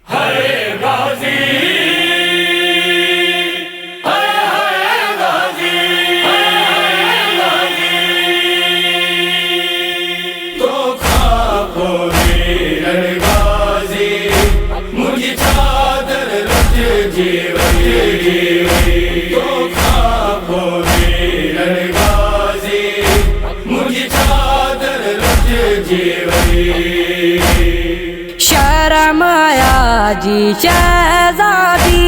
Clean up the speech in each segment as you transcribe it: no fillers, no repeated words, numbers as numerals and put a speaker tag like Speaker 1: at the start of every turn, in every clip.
Speaker 1: हाय गाजी, हाय हाय गाजी, हाय गाजी। तो खापो वीर गाजी, मुझी चादर रच जीवी। तो खापो वीर गाजी, मुझी चादर रच जीवी।
Speaker 2: शर्म आया जी शहजादी,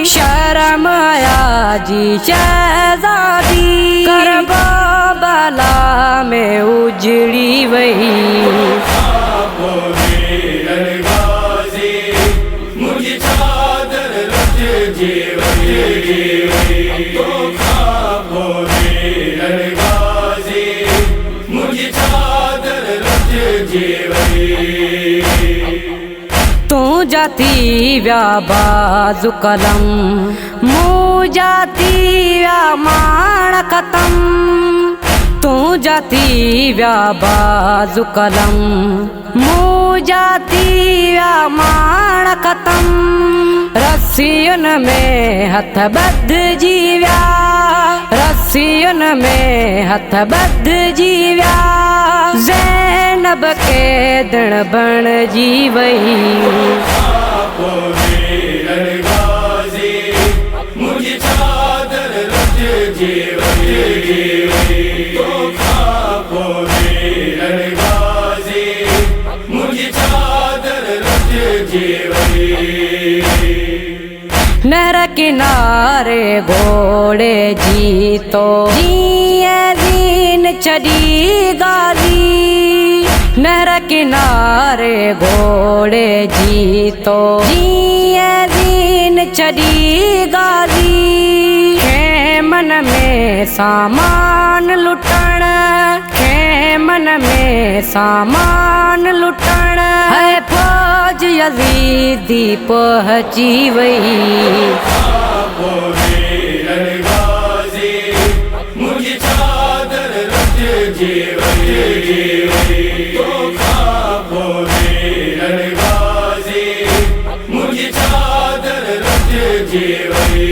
Speaker 2: शर्म आया जी शहजादी, करबला में उजड़ी वही।
Speaker 1: खापो वीर गाजी, मुझी चादर रच जीवी। तो खापो वीर गाजी, मुझी चादर रच जीवी।
Speaker 2: तू जाती व्या बाजू कलम, मुँह जाती व्या माण खत्म। तू जाती व्या बाजू कलम, मुँह जाती व्या माण खत्म। रस्सियुन में हथ बद्ध जीव्या, रस्सियुन में हथ बद्ध जीव्या। ज़ैनब के दिन बण जीवई।
Speaker 1: खापो वीर गाजी, मुझी चादर रच जीवी। तो खापो वीर गाजी, मुझी चादर रच जीवी।
Speaker 2: नहर किनारे घोड़े जी तो जिए दीन छड़ी गाजी। नहर किनारे घोड़े जी तो जिए दीन छड़ी गाजी। खेमन में सामान लुटण, खेमन में सामान लुटण, है फौज यजीदी पहुंची वही।
Speaker 1: खापो वीर गाजी, मुझी चादर रच जीवी। तो खापो वीर गाजी, मुझी चादर रच जीवी।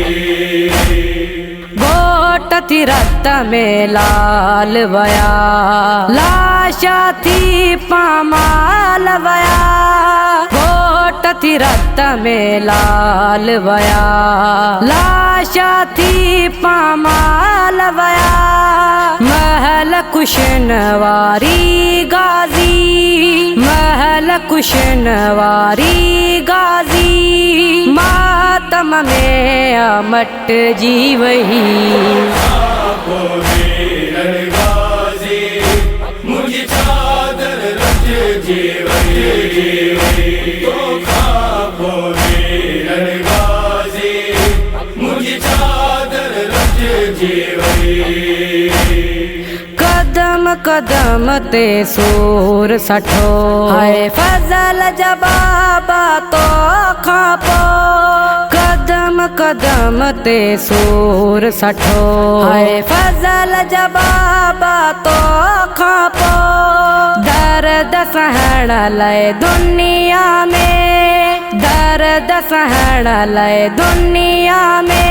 Speaker 2: गोट थी रत में लाल वया, लाशा थी पामाल वया। गोट थी रत में लाल वया, लाशा थी पामाल वया। महल कुशनवारी गाजी, महल कुशनवारी गाजी। मातम में अमट जीवही।
Speaker 1: खापो वीर गाजी, मुझी चादर रच जीवी। तो खापो वीर गाजी, मुझी चादर रच जीवी।
Speaker 2: कदम कदम ते सूर सठो, हाय फजल जबाबा तो खापो। कदम कदम ते सूर सठो, हाय फजल जबाबा तो खापो। दर्द सहण लय दुनिया में, दर्द सहण लय दुनिया में।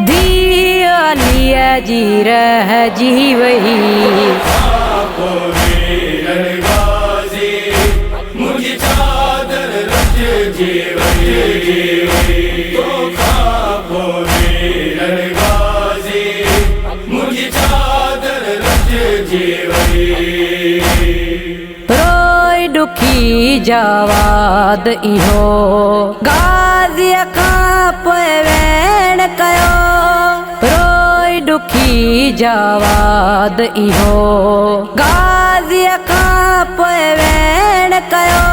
Speaker 2: धिया जी रह जीवही।
Speaker 1: खापो वीर गाजी, मुझी चादर रच जीवी। तो खापो वीर गाजी, मुझी चादर रच जीवी।
Speaker 2: रोई दुखी जवाद इहो, गाजी खां पोइ वेण कयो। रोई दुखी जवाद इहो, गाजी खां पोइ वेण कयो।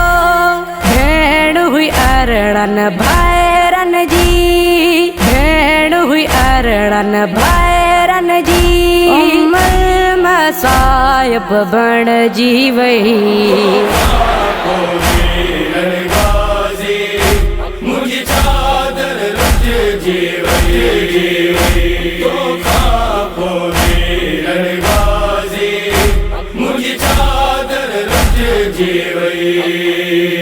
Speaker 2: भेण हुई अरणन भाइरन जी, भेण हुई अरणन भाइरन जी। उमर मसायब बण जीवई।
Speaker 1: खापो वीर गाजी, मुझी चादर रच जीवी। तो खापो वीर गाजी, मुझी चादर रच जीवी।